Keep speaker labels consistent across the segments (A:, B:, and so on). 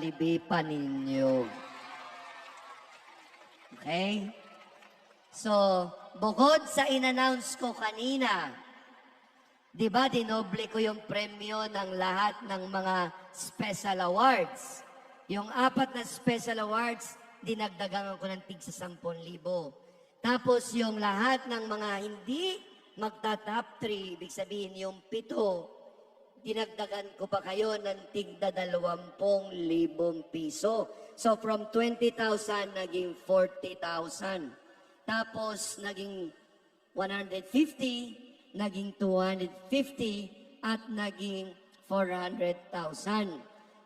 A: Jollibee pa ninyo. Okay? So, bukod sa in-announce ko kanina, di ba dinoble ko yung premyo ng lahat ng mga special awards. Yung 4 na special awards, dinagdagan ko ng tig sa 10,000. Tapos yung lahat ng mga hindi magta-top 3, ibig sabihin yung 7, dinagdagan ko pa kayo ng tigda 20,000 piso. So from 20,000 naging 40,000. Tapos naging 150, naging 250, at naging 400,000.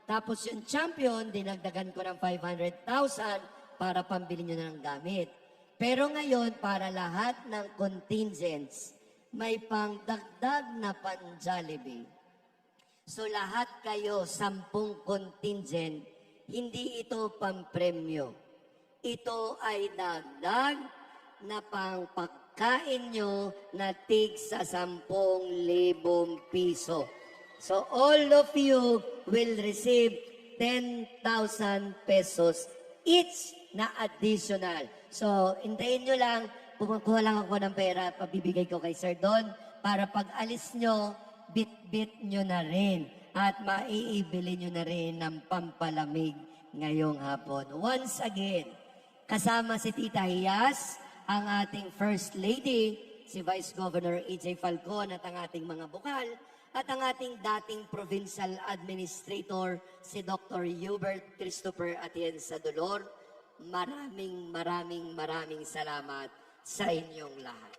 A: Tapos yung champion, dinagdagan ko ng 500,000 para pambili nyo ng gamit. Pero ngayon, para lahat ng contingents, may pangdagdag na pan-Jollibee. So lahat kayo, 10 contingent, hindi ito pampremyo. Ito ay dagdag na pangpagkain nyo na tig sa 10,000 piso. So all of you will receive 10,000 pesos each na additional. So hintayin nyo lang, kumukuha lang ako ng pera, pabibigay ko kay Sir Don, para pag alis nyo, bit-bit nyo na rin at maiibili nyo na rin ng pampalamig ngayong hapon. Once again, kasama si Tita Hias, ang ating First Lady, si Vice Governor A.J. Falcon at ang ating mga bukal, at ang ating dating Provincial Administrator, si Dr. Hubert Christopher Atienza Dolor. Maraming salamat sa inyong lahat.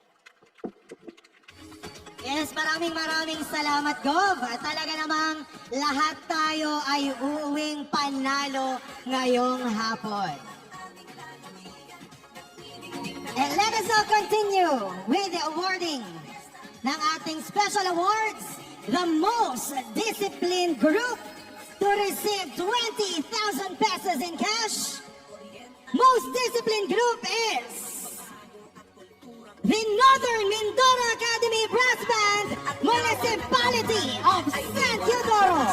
B: Yes, maraming salamat, Gov. Talaga namang lahat tayo ay uuwing panalo ngayong hapon. And let us now continue with the awarding ng ating special awards, the most disciplined group to receive 20,000 pesos in cash. Most disciplined group is the Northern Mindoro Academy Brass Band, Municipality of San Teodoro.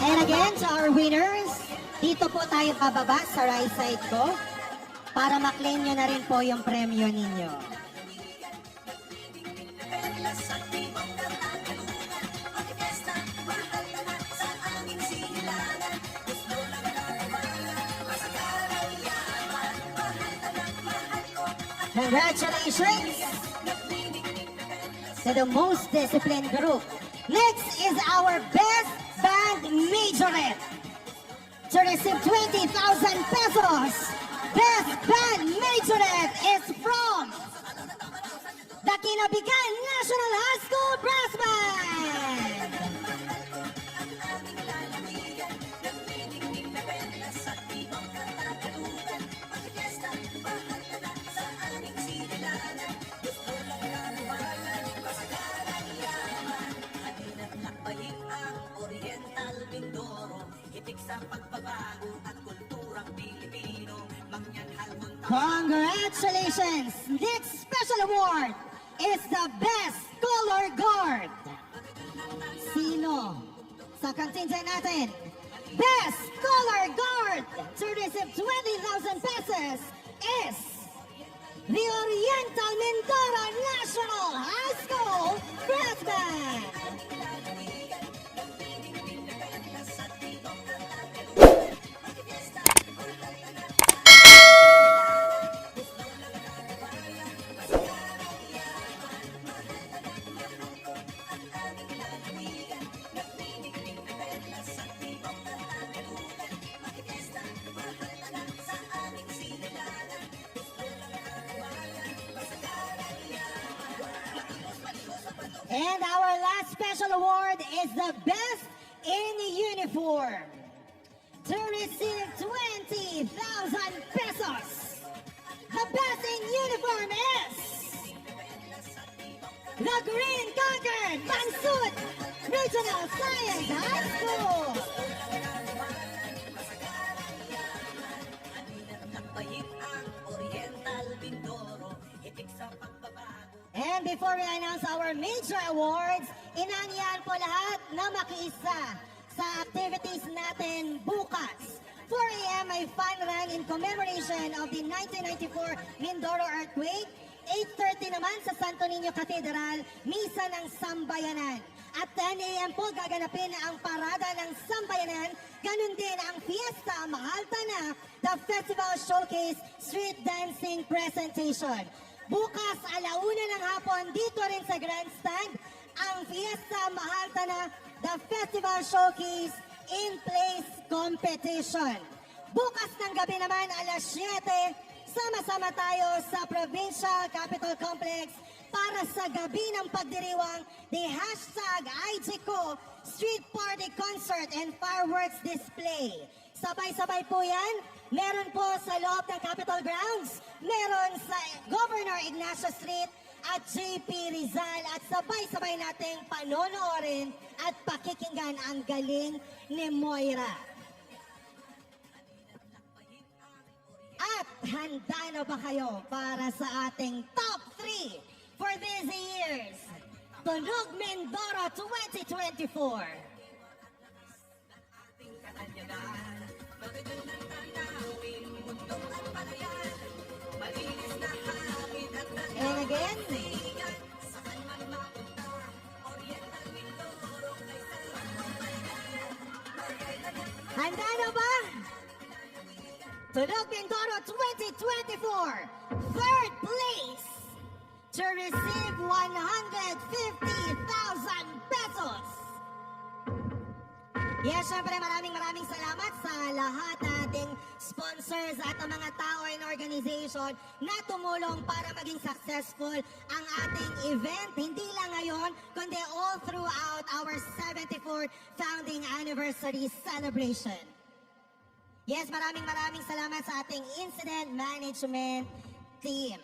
B: And again, to our winners, dito po tayo bababa sa right side ko para maklaim nyo na rin po yung premyo ninyo. Congratulations to the most disciplined group. Next is our best band majorette to receive 20,000 pesos. Best band majorette is from the Kinabigan National High School Brass Band. Congratulations! Next special award is the Best Color Guard. Sino sa contingent natin? Best Color Guard to receive 20,000 pesos is the Oriental Mindoro National High School Brass Band. And our last special award is the Best in Uniform to receive 20,000 pesos. The best in uniform is the Green Concord Bansud Regional Science High School. before we announce our major awards, inanyayahan po lahat na makiisa sa activities natin bukas. 4 a.m. ay fun run in commemoration of the 1994 Mindoro earthquake. 8:30 naman sa Santo Niño Cathedral, misa ng Sambayanan. At 10 a.m. po gaganapin ang parada ng Sambayanan. Ganun din ang Fiesta Mahaltana, the Festival Showcase Street Dancing Presentation. Bukas, alauna ng hapon, dito rin sa Grandstand, ang Fiesta Mahaltana, the Festival Showcase in Place Competition. Bukas ng gabi naman, alas 7, sama-sama tayo sa Provincial Capitol Complex para sa gabi ng pagdiriwang the #IGCO Street Party Concert and Fireworks Display. Sabay-sabay po yan. Meron po sa loob ng Capitol Grounds, meron sa Governor Ignacio Street at JP Rizal, at sabay-sabay nating panonoorin at pakikinggan ang galing ni Moira. At handa na ba kayo para sa ating top 3 for this year's Tunog Mindoro 2024? And again, handa na ba? Tunog Mindoro 2024, third place to receive 150,000 pesos. Yes, syempre maraming salamat sa lahat nating sponsors at ang mga tao and organization na tumulong para maging successful ang ating event. Hindi lang ngayon, kundi all throughout our 74th founding anniversary celebration. Yes, maraming salamat sa ating incident management team.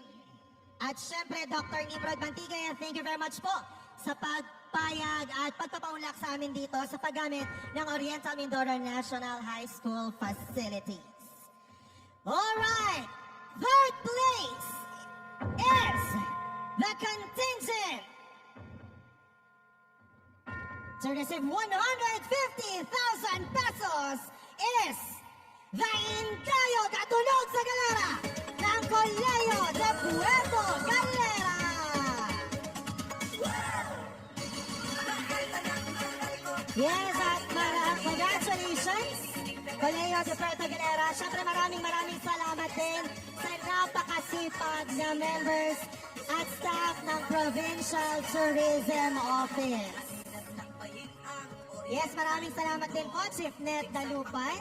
B: At syempre, Dr. Nimrod Bantigay, thank you very much po sa pagpayag at pagpapaunlak sa amin dito sa paggamit ng Oriental Mindoro National High School facilities. Alright, third place is the contingent to receive 150,000 pesos is the Indayog at Tunog sa Galera ng Colegio de Puerto Galera. Yes, at congratulations, Colegio de Puerto Galera. Siyempre maraming salamat din sa napakasipag na members at staff ng Provincial Tourism Office. Yes, maraming salamat din po, Chief Net Dalupan,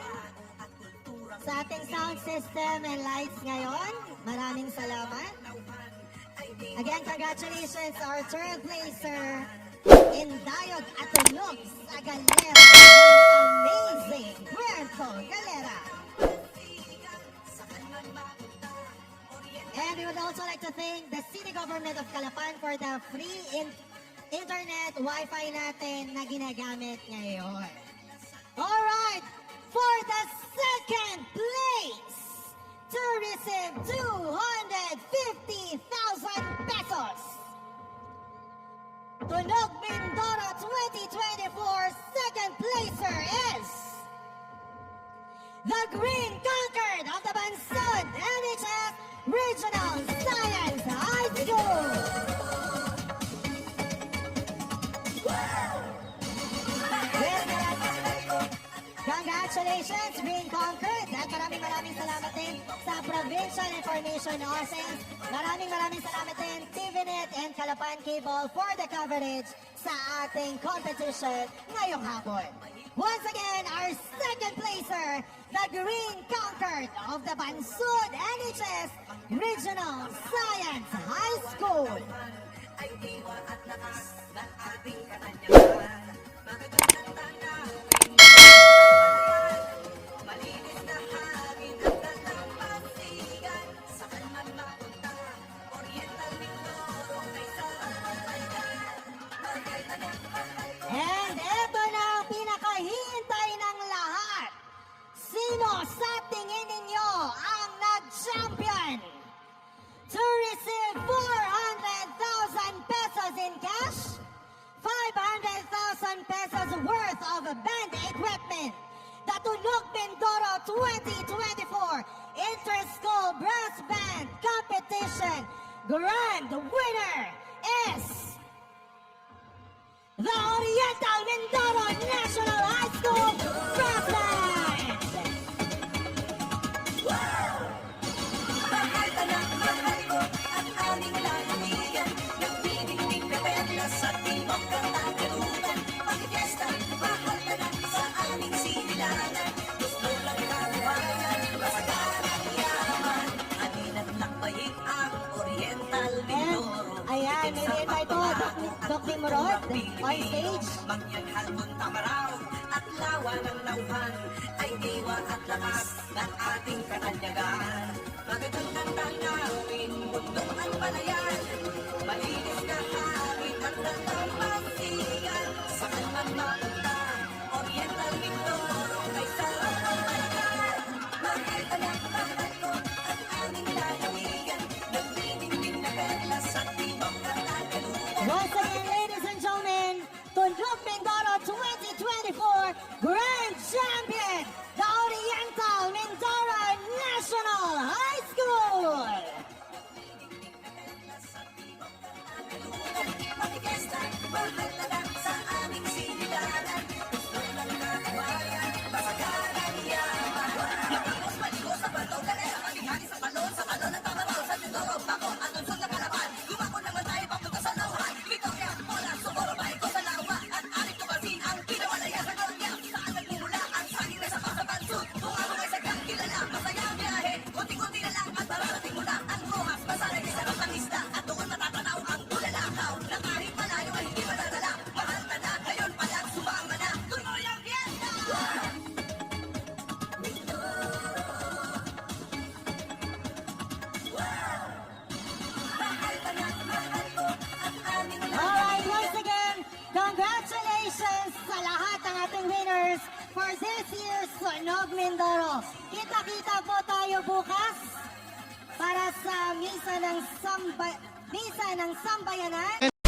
B: sa ating sound system and lights ngayon. Maraming salamat. Again, congratulations to our third placer, Indayog at Tunog sa Galera ng amazing Puerto Galera. And we would also like to thank the City Government of Calapan for the free internet Wi-Fi natin na ginagamit ngayon. Alright, for the second place to receive 250,000 pesos. Tunog Mindoro 2024 second placer is the Green Concord of the Bansud NHS Regional Science High School. Congratulations, Green Concord. At maraming salamat din sa Provincial Information Office. Maraming salamat din, TVNet and Calapan Cable for the coverage sa ating competition ngayong hapon. Once again, our second placer, the Green Concord of the Bansud NHS Regional Science High School. Ay diwa at lakas ng ating katanyagan. Magagandang namin. Malinis na hangin at tatang pasigan. Sa kalman mapunta, Oriental Mindoro ay and eto na ang pinakahihintay ng lahat. Sino sa tingin ninyo ang nag-champion to receive 400,000 pesos? Tunog Mindoro 2024 Inter-School Brass Band Competition. Grand winner is the Oriental Mindoro National High School Brass Band.
C: Mahal ka ng mahal ko ang aming lalamigan. Nagbibinig na perla sa timog ng tagalugan. Pag-fiesta, mahal ka na sa aming sinilangan. Gusto lang kabuhayan, masagaran yaman. Anin at lakbayin ang Oriental Mindoro.
B: Ayan, may invite po, Doc Timorod, on stage.
C: Mangyanghal kung tamaraw at lawa ng nauhan ay diwa at lakas ng ating katanyagan. Magagandang tanawin, bundok ang palayan, malinis na hangin at dalampasigan. Saan man mapunta, Oriental Mindoro ay sarap ang balikan. Mahal ka ng mahal ko ang aming lalawigan, nagbibinig na perla sa timog ng tagalugan.
B: Once again, ladies and gentlemen, Tunog Mindoro 2024 Grand Champion, the Oriental Mindoro National High School.
C: Mag-fiesta, mahal na lang sa aming sinilangan. Gusto lang kabuhayan, masagaran yaman. Matigos, maligos sa balon, kalera, mamihani sa balon at tamaraw, sa Mindoro, bako, at unsod na kalaban. Gumako naman tayo, papunta sa Nauhan, Victoria, Pola, Socorro, Baiko, sa Lawa, at aling tumasin ang pinawalaya sa Gloria. Saan nagmumula ang saging na sa pasabansod? Kung ako ay sagang kilala, masaya ang biyahe. Kunti-kunti na lang at mararating mo na ang Rojas, Basaray, may sarap ng isda, at doon matatanaw ang bulalakaw na kahit malayo ay hindi madadala. Mahal ka na, ngayon pa lang sumama na. Tuloy ang fiesta! Mahal ka na, mahal ko ang aming
B: Alright, once again, congratulations sa lahat ng ating winners for this year's Tunog Mindoro. Kita-kita po tayo bukas para sa misa ng sambayanan.